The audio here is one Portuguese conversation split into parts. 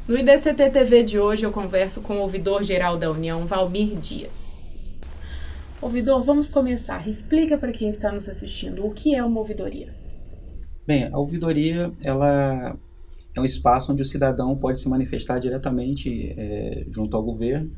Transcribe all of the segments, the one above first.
No IDCT TV de hoje eu converso com o ouvidor-geral da União, Valmir Dias. Ouvidor, vamos começar. Explica para quem está nos assistindo o que é uma ouvidoria. Bem, a ouvidoria ela é um espaço onde o cidadão pode se manifestar diretamente junto ao governo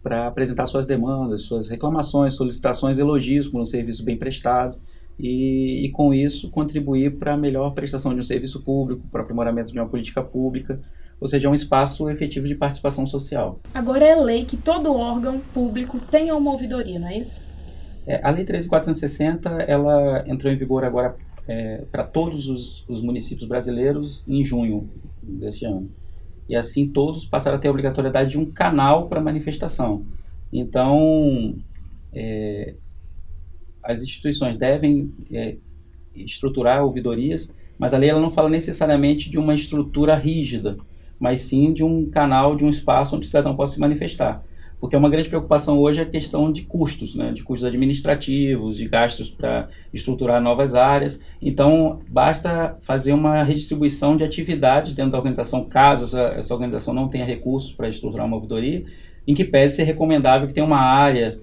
para apresentar suas demandas, suas reclamações, solicitações, elogios por um serviço bem prestado e com isso contribuir para a melhor prestação de um serviço público, para o aprimoramento de uma política pública, ou seja, é um espaço efetivo de participação social. Agora é lei que todo órgão público tenha uma ouvidoria, não é isso? A Lei 13.460 ela entrou em vigor agora para todos os municípios brasileiros em junho deste ano. E assim todos passaram a ter a obrigatoriedade de um canal para manifestação. Então, as instituições devem estruturar ouvidorias, mas a lei ela não fala necessariamente de uma estrutura rígida, mas sim de um canal, de um espaço onde o cidadão possa se manifestar. Porque uma grande preocupação hoje é a questão de custos, né? De custos administrativos, de gastos para estruturar novas áreas. Então, basta fazer uma redistribuição de atividades dentro da organização, caso essa organização não tenha recursos para estruturar uma ouvidoria, em que pese ser recomendável que tenha uma área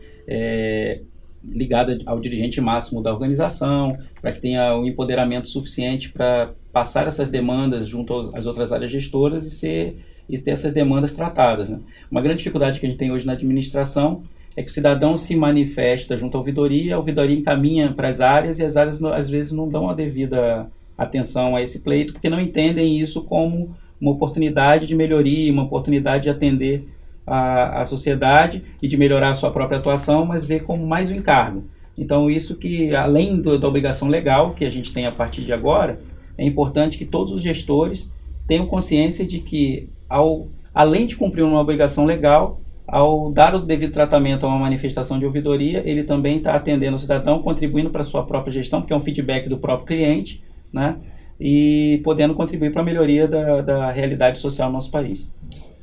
ligada ao dirigente máximo da organização, para que tenha o empoderamento suficiente para passar essas demandas junto às outras áreas gestoras e ter essas demandas tratadas, né? Uma grande dificuldade que a gente tem hoje na administração é que o cidadão se manifesta junto à ouvidoria encaminha para as áreas e as áreas às vezes não dão a devida atenção a esse pleito porque não entendem isso como uma oportunidade de melhoria, uma oportunidade de atender a sociedade e de melhorar a sua própria atuação, mas vê como mais um encargo. Então isso que, além da obrigação legal que a gente tem a partir de agora, é importante que todos os gestores tenham consciência de que, além de cumprir uma obrigação legal, ao dar o devido tratamento a uma manifestação de ouvidoria, ele também está atendendo o cidadão, contribuindo para a sua própria gestão, porque é um feedback do próprio cliente, né? E podendo contribuir para a melhoria da realidade social do nosso país.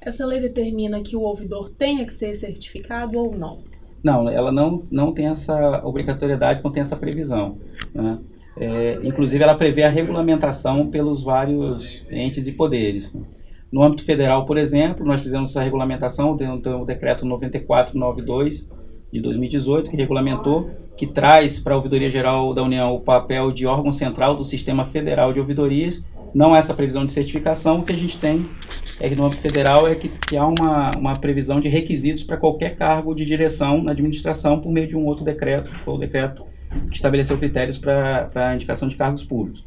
Essa lei determina que o ouvidor tenha que ser certificado ou não? Não, ela não tem essa obrigatoriedade, não tem essa previsão, né? Inclusive, ela prevê a regulamentação pelos vários entes e poderes. No âmbito federal, por exemplo, nós fizemos essa regulamentação dentro do decreto 9492 de 2018, que regulamentou, que traz para a Ouvidoria Geral da União o papel de órgão central do Sistema Federal de Ouvidorias. Não há essa previsão de certificação. O que a gente tem no âmbito federal que há uma previsão de requisitos para qualquer cargo de direção na administração por meio de um outro decreto, que foi o decreto que estabeleceu critérios para a indicação de cargos públicos.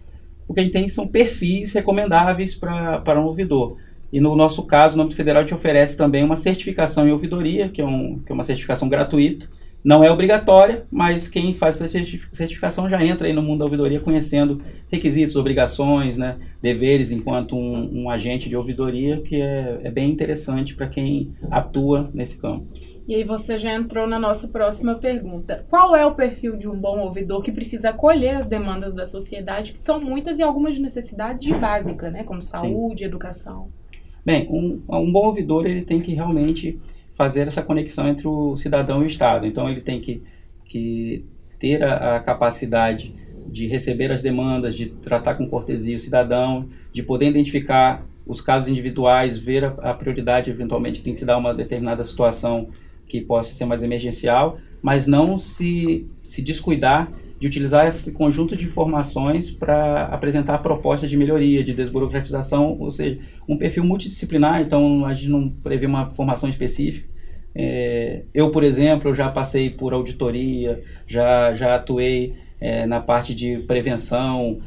O que a gente tem são perfis recomendáveis para um ouvidor. E no nosso caso, no âmbito federal, a gente oferece também uma certificação em ouvidoria, que é uma certificação gratuita. Não é obrigatória, mas quem faz essa certificação já entra aí no mundo da ouvidoria conhecendo requisitos, obrigações, né, deveres enquanto um agente de ouvidoria, que é bem interessante para quem atua nesse campo. E aí você já entrou na nossa próxima pergunta. Qual é o perfil de um bom ouvidor que precisa acolher as demandas da sociedade, que são muitas e algumas de necessidades de básica, né, como saúde, educação? Bem, um bom ouvidor ele tem que realmente fazer essa conexão entre o cidadão e o Estado. Então ele tem que ter a capacidade de receber as demandas, de tratar com cortesia o cidadão, de poder identificar os casos individuais, ver a prioridade eventualmente tem que se dar uma determinada situação que possa ser mais emergencial, mas não se descuidar de utilizar esse conjunto de informações para apresentar propostas de melhoria, de desburocratização, ou seja, um perfil multidisciplinar. Então a gente não prevê uma formação específica. Eu, por exemplo, já passei por auditoria, já atuei na parte de prevenção,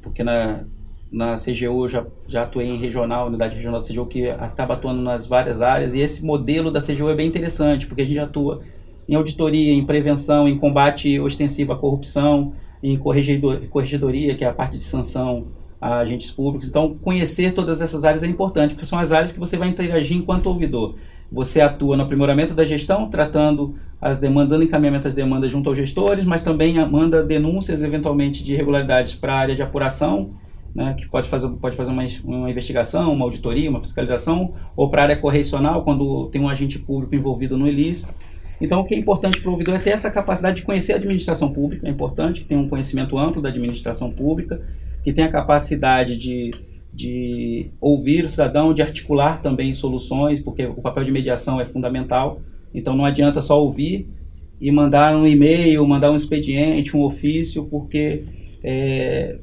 porque na CGU eu já atuei em unidade regional da CGU, que acaba atuando nas várias áreas, e esse modelo da CGU é bem interessante, porque a gente atua em auditoria, em prevenção, em combate ostensivo à corrupção, em corregedoria, que é a parte de sanção a agentes públicos. Então, conhecer todas essas áreas é importante, porque são as áreas que você vai interagir enquanto ouvidor. Você atua no aprimoramento da gestão, tratando as demandas, dando encaminhamento às demandas junto aos gestores, mas também manda denúncias, eventualmente, de irregularidades para a área de apuração, né, que pode fazer uma investigação, uma auditoria, uma fiscalização, ou para a área correcional, quando tem um agente público envolvido no ilícito. Então, o que é importante para o ouvidor é ter essa capacidade de conhecer a administração pública. É importante que tenha um conhecimento amplo da administração pública, que tenha a capacidade de de ouvir o cidadão, de articular também soluções, porque o papel de mediação é fundamental. Então não adianta só ouvir e mandar um e-mail, mandar um expediente, um ofício, porque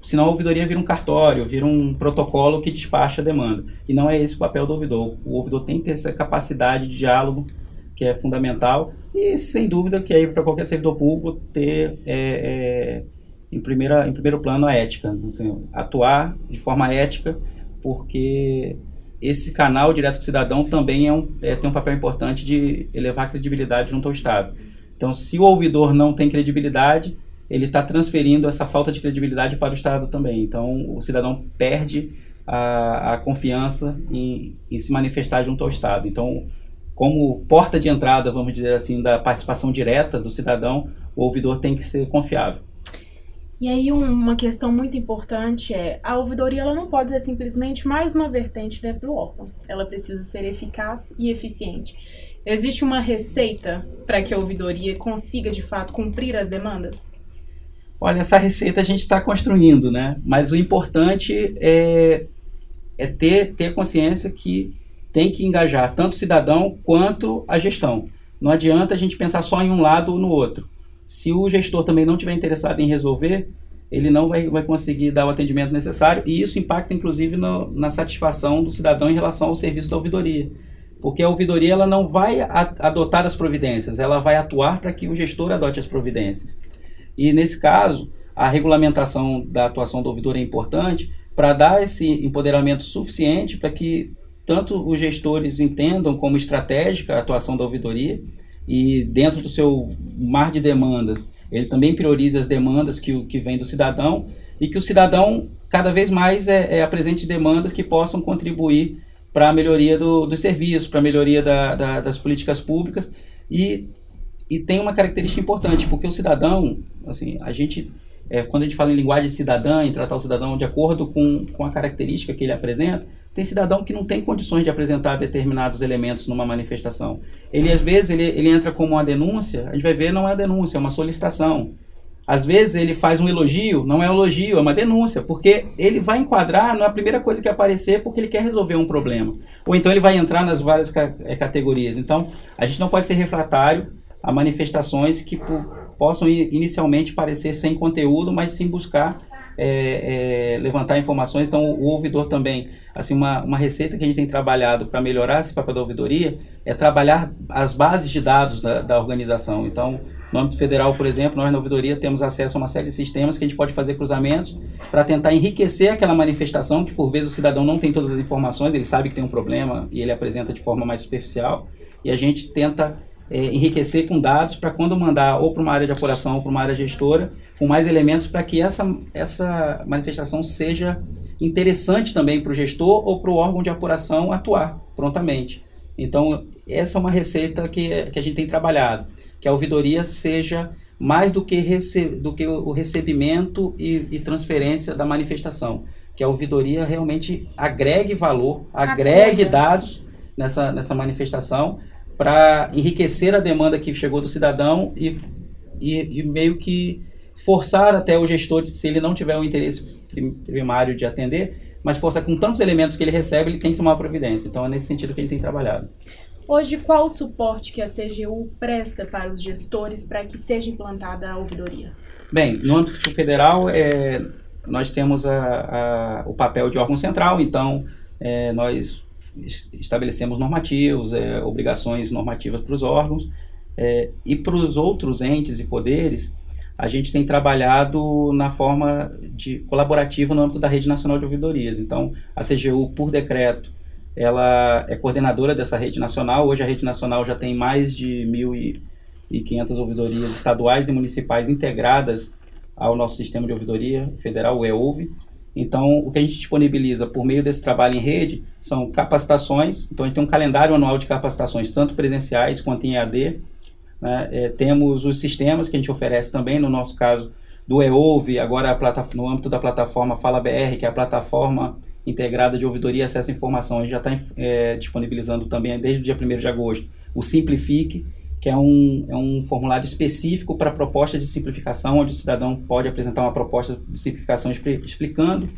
senão a ouvidoria vira um cartório, vira um protocolo que despacha a demanda. E não é esse o papel do ouvidor. O ouvidor tem que ter essa capacidade de diálogo, que é fundamental, e sem dúvida que aí para qualquer servidor público ter em primeiro plano a ética, assim, atuar de forma ética, porque esse canal direto com o cidadão também tem um papel importante de elevar a credibilidade junto ao Estado. Então, se o ouvidor não tem credibilidade, ele está transferindo essa falta de credibilidade para o Estado também. Então, o cidadão perde a confiança em se manifestar junto ao Estado. Então, como porta de entrada, vamos dizer assim, da participação direta do cidadão, o ouvidor tem que ser confiável. E aí uma questão muito importante a ouvidoria ela não pode ser simplesmente mais uma vertente dentro do órgão. Ela precisa ser eficaz e eficiente. Existe uma receita para que a ouvidoria consiga, de fato, cumprir as demandas? Olha, essa receita a gente está construindo, né? Mas o importante é ter consciência que tem que engajar tanto o cidadão quanto a gestão. Não adianta a gente pensar só em um lado ou no outro. Se o gestor também não estiver interessado em resolver, ele não vai conseguir dar o atendimento necessário, e isso impacta inclusive na satisfação do cidadão em relação ao serviço da ouvidoria. Porque a ouvidoria ela não vai adotar as providências, ela vai atuar para que o gestor adote as providências. E nesse caso, a regulamentação da atuação do ouvidor é importante para dar esse empoderamento suficiente para que tanto os gestores entendam como estratégica a atuação da ouvidoria, e dentro do seu mar de demandas, ele também prioriza as demandas que vêm do cidadão, e que o cidadão cada vez mais apresente demandas que possam contribuir para a melhoria dos serviços, para a melhoria das políticas públicas, e tem uma característica importante, porque o cidadão, assim, quando a gente fala em linguagem cidadã, em tratar o cidadão de acordo com a característica que ele apresenta, tem cidadão que não tem condições de apresentar determinados elementos numa manifestação. Ele, às vezes, ele entra como uma denúncia, a gente vai ver, não é uma denúncia, é uma solicitação. Às vezes, ele faz um elogio, não é um elogio, é uma denúncia, porque ele vai enquadrar na primeira coisa que aparecer porque ele quer resolver um problema. Ou então ele vai entrar nas várias categorias. Então, a gente não pode ser refratário a manifestações que possam inicialmente parecer sem conteúdo, mas sim buscar levantar informações. Então o ouvidor também, assim, uma receita que a gente tem trabalhado para melhorar esse papel da ouvidoria é trabalhar as bases de dados da organização. Então, no âmbito federal, por exemplo, nós na ouvidoria temos acesso a uma série de sistemas que a gente pode fazer cruzamentos para tentar enriquecer aquela manifestação, que por vezes o cidadão não tem todas as informações, ele sabe que tem um problema e ele apresenta de forma mais superficial, e a gente tenta enriquecer com dados para quando mandar ou para uma área de apuração ou para uma área gestora, com mais elementos para que essa manifestação seja interessante também para o gestor ou para o órgão de apuração atuar prontamente. Então, essa é uma receita que a gente tem trabalhado, que a ouvidoria seja mais do que o recebimento e transferência da manifestação, que a ouvidoria realmente agregue valor, agregue dados nessa manifestação, para enriquecer a demanda que chegou do cidadão e meio que forçar até o gestor, se ele não tiver um interesse primário de atender, mas forçar com tantos elementos que ele recebe, ele tem que tomar providência. Então é nesse sentido que ele tem trabalhado. Hoje, qual o suporte que a CGU presta para os gestores para que seja implantada a ouvidoria? Bem, no âmbito federal, nós temos o papel de órgão central, então nós estabelecemos normativos, obrigações normativas para os órgãos, e para os outros entes e poderes, a gente tem trabalhado na forma colaborativa no âmbito da Rede Nacional de Ouvidorias. Então, a CGU, por decreto, ela é coordenadora dessa rede nacional. Hoje a rede nacional já tem mais de 1.500 ouvidorias estaduais e municipais integradas ao nosso sistema de ouvidoria federal, o EOUV. Então, o que a gente disponibiliza por meio desse trabalho em rede são capacitações. Então, a gente tem um calendário anual de capacitações, tanto presenciais quanto em EAD. Né? Temos os sistemas que a gente oferece também, no nosso caso, do EOUV, agora no âmbito da plataforma Fala BR, que é a plataforma integrada de ouvidoria e acesso à informação. A gente já está disponibilizando também, desde o dia 1º de agosto, o Simplifique, que é um formulário específico para proposta de simplificação, onde o cidadão pode apresentar uma proposta de simplificação explicando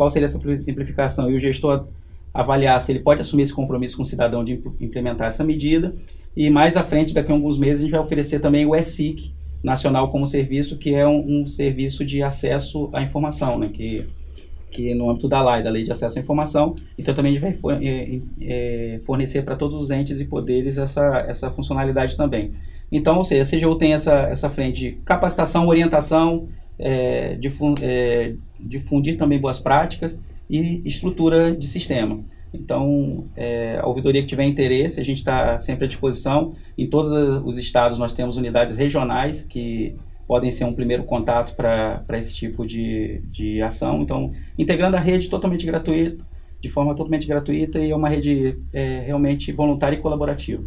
qual seria essa simplificação, e o gestor avaliar se ele pode assumir esse compromisso com o cidadão de implementar essa medida. E mais à frente, daqui a alguns meses, a gente vai oferecer também o ESIC Nacional como serviço, que é um serviço de acesso à informação, né, que no âmbito da LAI, da Lei de Acesso à Informação, então também a gente vai fornecer para todos os entes e poderes essa funcionalidade também. Então, ou seja, a CGU tem essa frente de capacitação, orientação, difundir também boas práticas e estrutura de sistema. Então, a ouvidoria que tiver interesse, a gente está sempre à disposição. Em todos os estados nós temos unidades regionais que podem ser um primeiro contato para esse tipo de ação. Então, integrando a rede totalmente gratuita, de forma totalmente gratuita, e é uma rede realmente voluntária e colaborativa.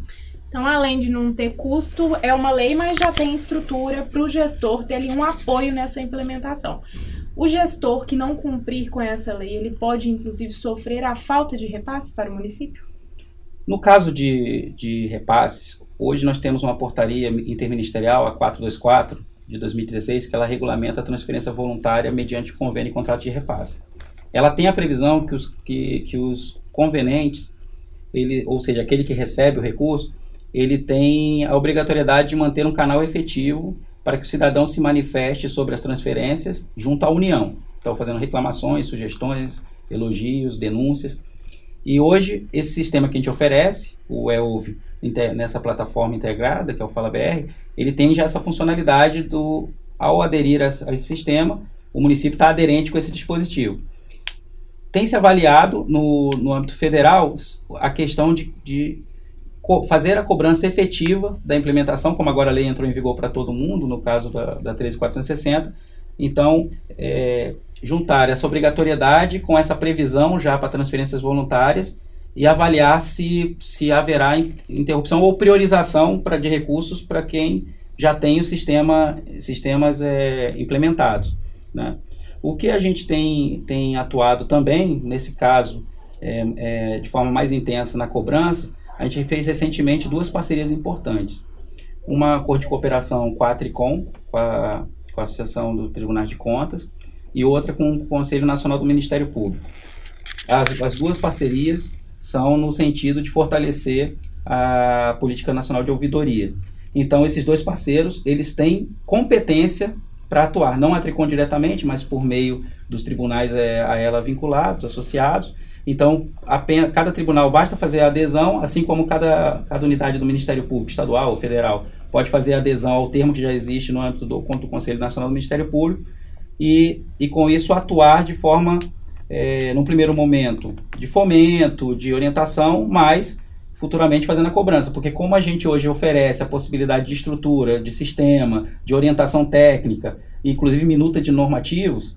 Então, além de não ter custo, é uma lei, mas já tem estrutura para o gestor ter ali um apoio nessa implementação. O gestor que não cumprir com essa lei, ele pode, inclusive, sofrer a falta de repasse para o município? No caso de repasses, hoje nós temos uma portaria interministerial, a 424, de 2016, que ela regulamenta a transferência voluntária mediante convênio e contrato de repasse. Ela tem a previsão que os convenientes, ou seja, aquele que recebe o recurso, ele tem a obrigatoriedade de manter um canal efetivo para que o cidadão se manifeste sobre as transferências junto à União. Então, fazendo reclamações, sugestões, elogios, denúncias. E hoje, esse sistema que a gente oferece, o EOV, nessa plataforma integrada, que é o Fala BR, ele tem já essa funcionalidade ao aderir a esse sistema, o município está aderente com esse dispositivo. Tem se avaliado no âmbito federal a questão de fazer a cobrança efetiva da implementação, como agora a lei entrou em vigor para todo mundo, no caso da 13.460. Então, juntar essa obrigatoriedade com essa previsão já para transferências voluntárias e avaliar se haverá interrupção ou priorização de recursos para quem já tem o sistemas implementados, né? O que a gente tem atuado também, nesse caso, de forma mais intensa na cobrança, a gente fez recentemente 2 parcerias importantes. Uma acordo de cooperação com a Tricom, com a Associação dos Tribunais de Contas, e outra com o Conselho Nacional do Ministério Público. As 2 parcerias são no sentido de fortalecer a Política Nacional de Ouvidoria. Então, esses 2 parceiros, eles têm competência para atuar, não a Tricom diretamente, mas por meio dos tribunais a ela vinculados, associados. Então, cada tribunal basta fazer a adesão, assim como cada unidade do Ministério Público, estadual ou federal, pode fazer a adesão ao termo que já existe no âmbito do Conselho Nacional do Ministério Público e com isso atuar de forma, num primeiro momento, de fomento, de orientação, mas futuramente fazendo a cobrança, porque como a gente hoje oferece a possibilidade de estrutura, de sistema, de orientação técnica, inclusive minuta de normativos,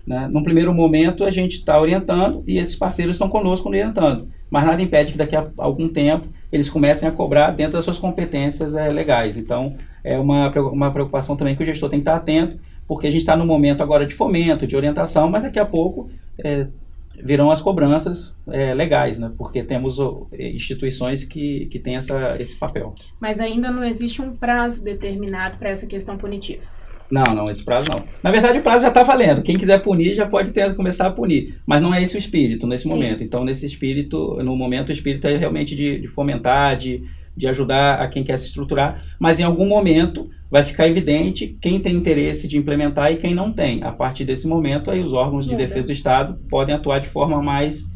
né, num primeiro momento a gente está orientando e esses parceiros estão conosco orientando, mas nada impede que daqui a algum tempo eles comecem a cobrar dentro das suas competências legais. Então é uma preocupação também que o gestor tem que estar atento, porque a gente está no momento agora de fomento, de orientação, mas daqui a pouco virão as cobranças legais, né? Porque temos instituições que têm esse papel. Mas ainda não existe um prazo determinado para essa questão punitiva? Não, esse prazo não. Na verdade, o prazo já está valendo. Quem quiser punir já pode começar a punir. Mas não é esse o espírito nesse momento. Então, no momento, o espírito é realmente de fomentar, de ajudar a quem quer se estruturar. Mas em algum momento vai ficar evidente quem tem interesse de implementar e quem não tem. A partir desse momento, aí os órgãos de defesa do Estado podem atuar de forma mais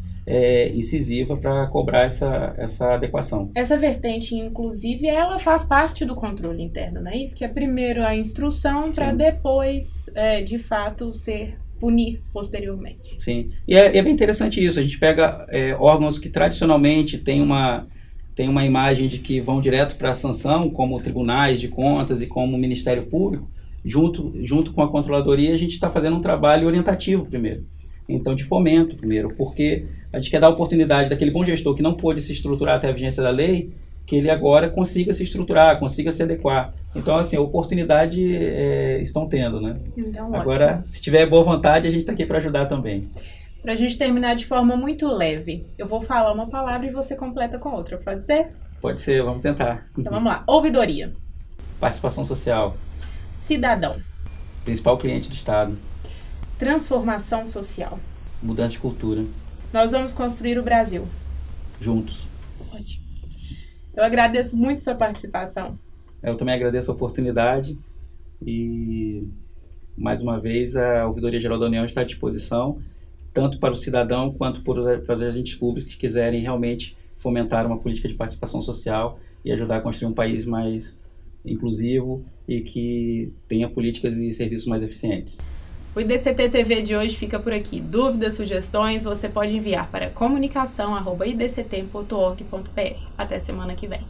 incisiva para cobrar essa adequação. Essa vertente, inclusive, ela faz parte do controle interno, não é isso? Que é primeiro a instrução para depois, de fato, punir posteriormente. Sim, e é bem interessante isso. A gente pega órgãos que tradicionalmente têm uma imagem de que vão direto para a sanção, como tribunais de contas e como o Ministério Público, junto com a controladoria, a gente está fazendo um trabalho orientativo primeiro. Então, de fomento primeiro, porque a gente quer dar a oportunidade daquele bom gestor que não pôde se estruturar até a vigência da lei, que ele agora consiga se estruturar, consiga se adequar. Então, assim, a oportunidade estão tendo, né? Então, agora, ótimo. Se tiver boa vontade, a gente está aqui para ajudar também. Para a gente terminar de forma muito leve, eu vou falar uma palavra e você completa com outra, pode ser? Pode ser, vamos tentar. Então vamos lá. Ouvidoria. Participação social. Cidadão. Principal cliente do Estado. Transformação social. mudança de cultura. Nós vamos construir o Brasil. Juntos. Ótimo. Eu agradeço muito sua participação. Eu também agradeço a oportunidade e, mais uma vez, a Ouvidoria Geral da União está à disposição, tanto para o cidadão quanto para os agentes públicos que quiserem realmente fomentar uma política de participação social e ajudar a construir um país mais inclusivo e que tenha políticas e serviços mais eficientes. O IDCT TV de hoje fica por aqui. Dúvidas, sugestões, você pode enviar para comunicação@idct.org.br. Até semana que vem.